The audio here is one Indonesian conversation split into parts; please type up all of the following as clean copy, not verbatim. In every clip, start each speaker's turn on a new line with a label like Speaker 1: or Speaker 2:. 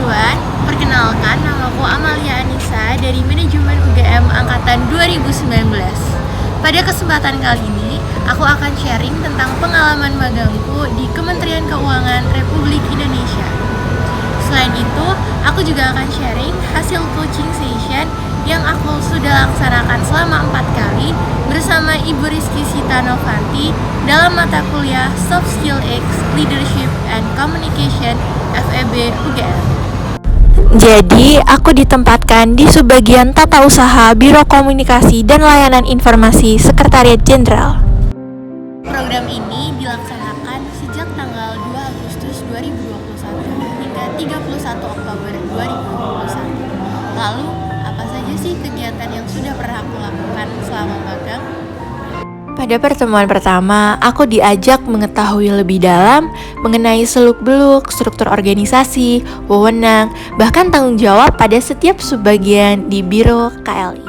Speaker 1: everyone, perkenalkan namaku Amalia Anissa dari Manajemen UGM Angkatan 2019. Pada kesempatan kali ini, aku akan sharing tentang pengalaman magangku di Kementerian Keuangan Republik Indonesia. Selain itu, aku juga akan sharing hasil coaching session yang aku sudah laksanakan selama 4 kali bersama Ibu Rizky Sitanovanti dalam mata kuliah Soft Skill X Leadership and Communication FEB UGM.
Speaker 2: Jadi, aku ditempatkan di subbagian tata usaha Biro Komunikasi dan Layanan Informasi Sekretariat Jenderal.
Speaker 1: Program ini dilaksanakan sejak tanggal 2 Agustus 2021 hingga 31 Oktober 2021. Lalu, apa saja sih kegiatan yang sudah pernah aku lakukan selama magang?
Speaker 2: Pada pertemuan pertama, aku diajak mengetahui lebih dalam mengenai seluk-beluk, struktur organisasi, wewenang, bahkan tanggung jawab pada setiap subbagian di Biro KLI.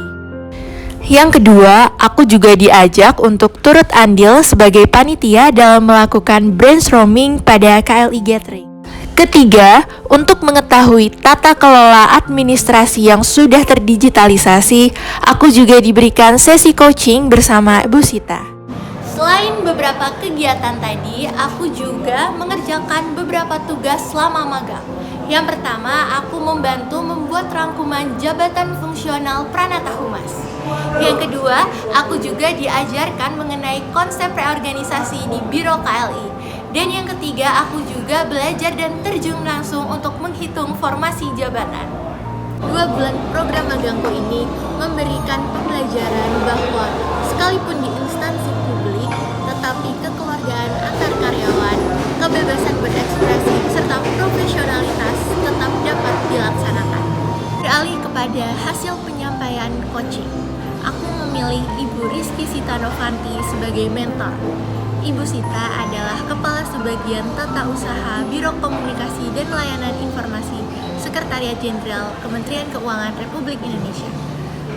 Speaker 2: Yang kedua, aku juga diajak untuk turut andil sebagai panitia dalam melakukan brainstorming pada KLI Gathering. Ketiga, untuk mengetahui tata kelola administrasi yang sudah terdigitalisasi, aku juga diberikan sesi coaching bersama Bu Sita.
Speaker 1: Selain beberapa kegiatan tadi, aku juga mengerjakan beberapa tugas selama magang. Yang pertama, aku membantu membuat rangkuman jabatan fungsional Pranata Humas. Yang kedua, aku juga diajarkan mengenai konsep reorganisasi di Biro KLI. Dan yang ketiga, aku juga belajar dan terjun langsung untuk menghitung formasi jabatan. 2 bulan program magangku ini memberikan pembelajaran bahwa sekalipun di instansi publik, tetapi kekeluargaan antar karyawan, kebebasan berekspresi, serta profesionalitas tetap dapat dilaksanakan. Beralih kepada hasil penyampaian coaching, aku memilih Ibu Rizky Sitanovanti sebagai mentor. Ibu Sita adalah Kepala Subbagian Tata Usaha Biro Komunikasi dan Layanan Informasi Sekretariat Jenderal Kementerian Keuangan Republik Indonesia.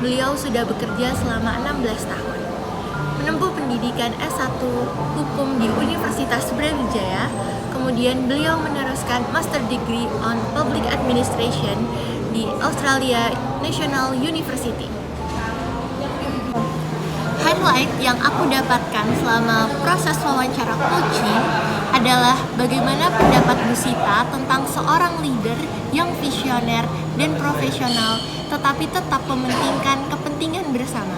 Speaker 1: Beliau sudah bekerja selama 16 tahun. Menempuh pendidikan S1 Hukum di Universitas Brawijaya, kemudian beliau meneruskan Master Degree on Public Administration di Australia National University. Highlight yang aku dapatkan selama proses wawancara coaching adalah bagaimana pendapat Bu Sita tentang seorang leader yang visioner dan profesional, tetapi tetap mementingkan kepentingan bersama.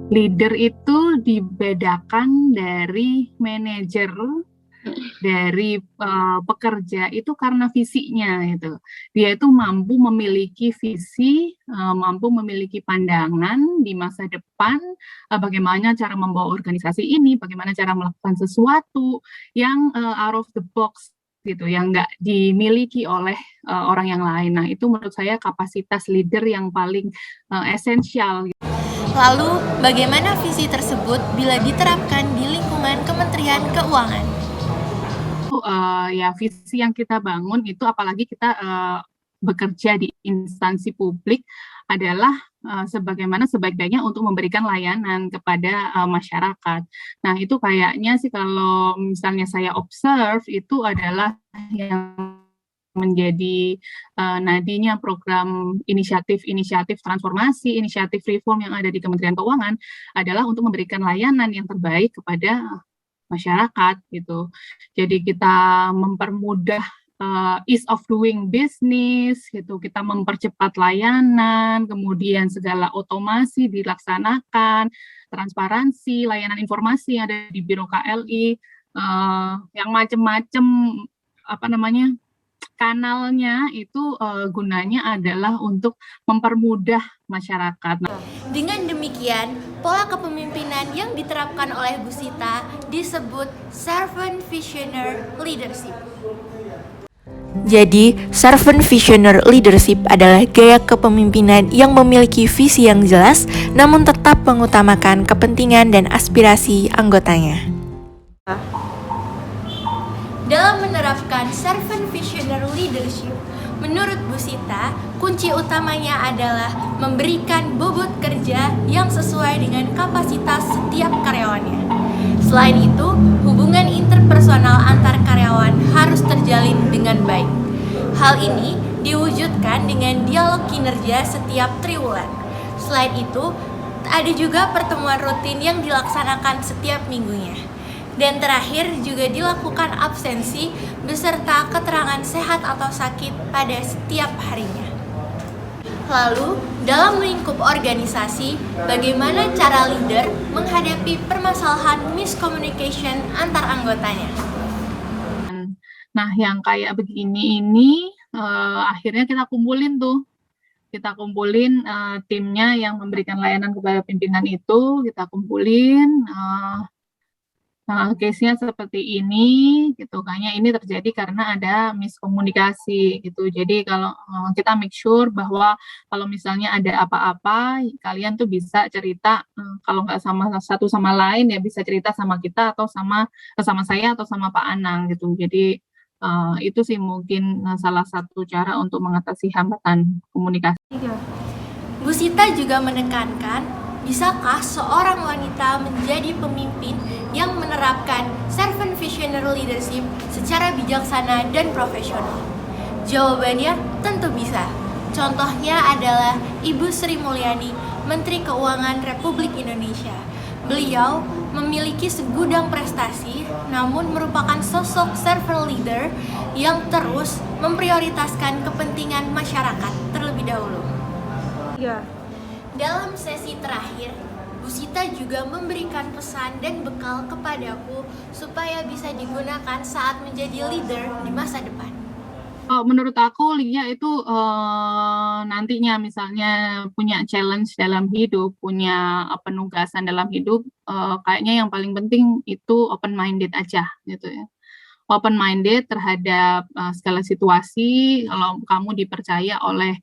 Speaker 3: Leader itu dibedakan dari manajer, dari pekerja itu karena visinya gitu. Dia itu mampu memiliki visi, mampu memiliki pandangan di masa depan, bagaimana cara membawa organisasi ini, bagaimana cara melakukan sesuatu yang out of the box gitu, yang nggak dimiliki oleh orang yang lain. Nah, itu menurut saya kapasitas leader yang paling esensial.
Speaker 1: Lalu, bagaimana visi tersebut bila diterapkan di lingkungan Kementerian Keuangan?
Speaker 3: Ya visi yang kita bangun itu, apalagi kita bekerja di instansi publik, adalah sebagaimana sebaik-baiknya untuk memberikan layanan kepada masyarakat. Nah, itu kayaknya sih kalau misalnya saya observe, itu adalah yang menjadi nadinya program inisiatif transformasi, inisiatif reform yang ada di Kementerian Keuangan adalah untuk memberikan layanan yang terbaik kepada masyarakat gitu. Jadi kita mempermudah ease of doing business gitu, kita mempercepat layanan, kemudian segala otomasi dilaksanakan, transparansi, layanan informasi yang ada di Biro KLI, yang macam-macam kanalnya itu gunanya adalah untuk mempermudah masyarakat.
Speaker 1: Dengan demikian, pola kepemimpinan yang diterapkan oleh Bu Sita disebut Servant Visionary Leadership.
Speaker 2: Jadi, Servant Visionary Leadership adalah gaya kepemimpinan yang memiliki visi yang jelas, namun tetap mengutamakan kepentingan dan aspirasi anggotanya.
Speaker 1: Dalam menerapkan Servant Visionary Leadership, menurut Bu Sita, kunci utamanya adalah memberikan bobot kerja yang sesuai dengan kapasitas setiap karyawannya. Selain itu, hubungan interpersonal antar karyawan harus terjalin dengan baik. Hal ini diwujudkan dengan dialog kinerja setiap triwulan. Selain itu, ada juga pertemuan rutin yang dilaksanakan setiap minggunya. Dan terakhir juga dilakukan absensi beserta keterangan sehat atau sakit pada setiap harinya. Lalu, dalam lingkup organisasi, bagaimana cara leader menghadapi permasalahan miscommunication antar anggotanya?
Speaker 3: Nah, yang kayak begini ini akhirnya kita kumpulin timnya yang memberikan layanan kepada pimpinan itu, kita kumpulin case-nya seperti ini gitu, kayaknya ini terjadi karena ada miskomunikasi gitu. Jadi kalau kita make sure bahwa kalau misalnya ada apa-apa, kalian tuh bisa cerita, kalau nggak sama satu sama lain ya bisa cerita sama kita atau sama saya atau sama Pak Anang gitu. Jadi itu sih mungkin salah satu cara untuk mengatasi hambatan komunikasi.
Speaker 1: Bu Sita juga menekankan, bisakah seorang wanita menjadi pemimpin yang menerapkan servant visionary leadership secara bijaksana dan profesional? Jawabannya tentu bisa. Contohnya adalah Ibu Sri Mulyani, Menteri Keuangan Republik Indonesia. Beliau memiliki segudang prestasi, namun merupakan sosok servant leader yang terus memprioritaskan kepentingan masyarakat terlebih dahulu. Dalam sesi terakhir, Bu Sita juga memberikan pesan dan bekal kepadaku supaya bisa digunakan saat menjadi leader di masa depan.
Speaker 3: Menurut aku Lia itu nantinya misalnya punya challenge dalam hidup, punya penugasan dalam hidup, kayaknya yang paling penting itu open-minded aja gitu ya. Open-minded terhadap segala situasi. Kalau kamu dipercaya oleh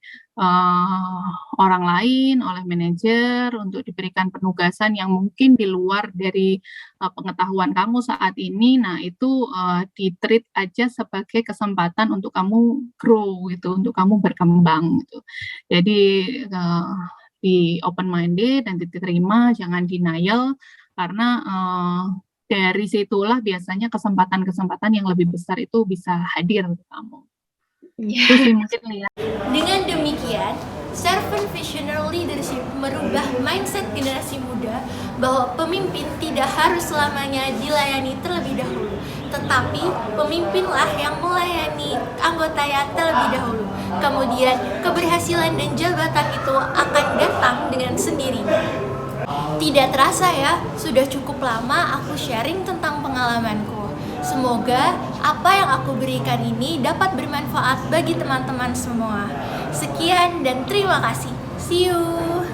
Speaker 3: orang lain, oleh manajer untuk diberikan penugasan yang mungkin di luar dari pengetahuan kamu saat ini, nah itu di-treat aja sebagai kesempatan untuk kamu grow gitu, untuk kamu berkembang gitu. Jadi di open-minded dan diterima, jangan denial, karena dari situlah biasanya kesempatan-kesempatan yang lebih besar itu bisa hadir ke kamu. Itu sih mungkin Lia.
Speaker 1: Dengan demikian, servant visionary leadership merubah mindset generasi muda bahwa pemimpin tidak harus selamanya dilayani terlebih dahulu, tetapi pemimpinlah yang melayani anggotanya terlebih dahulu. Kemudian keberhasilan dan jabatan itu akan datang dengan sendirinya. Tidak terasa ya, sudah cukup lama aku sharing tentang pengalamanku. Semoga apa yang aku berikan ini dapat bermanfaat bagi teman-teman semua. Sekian dan terima kasih. See you.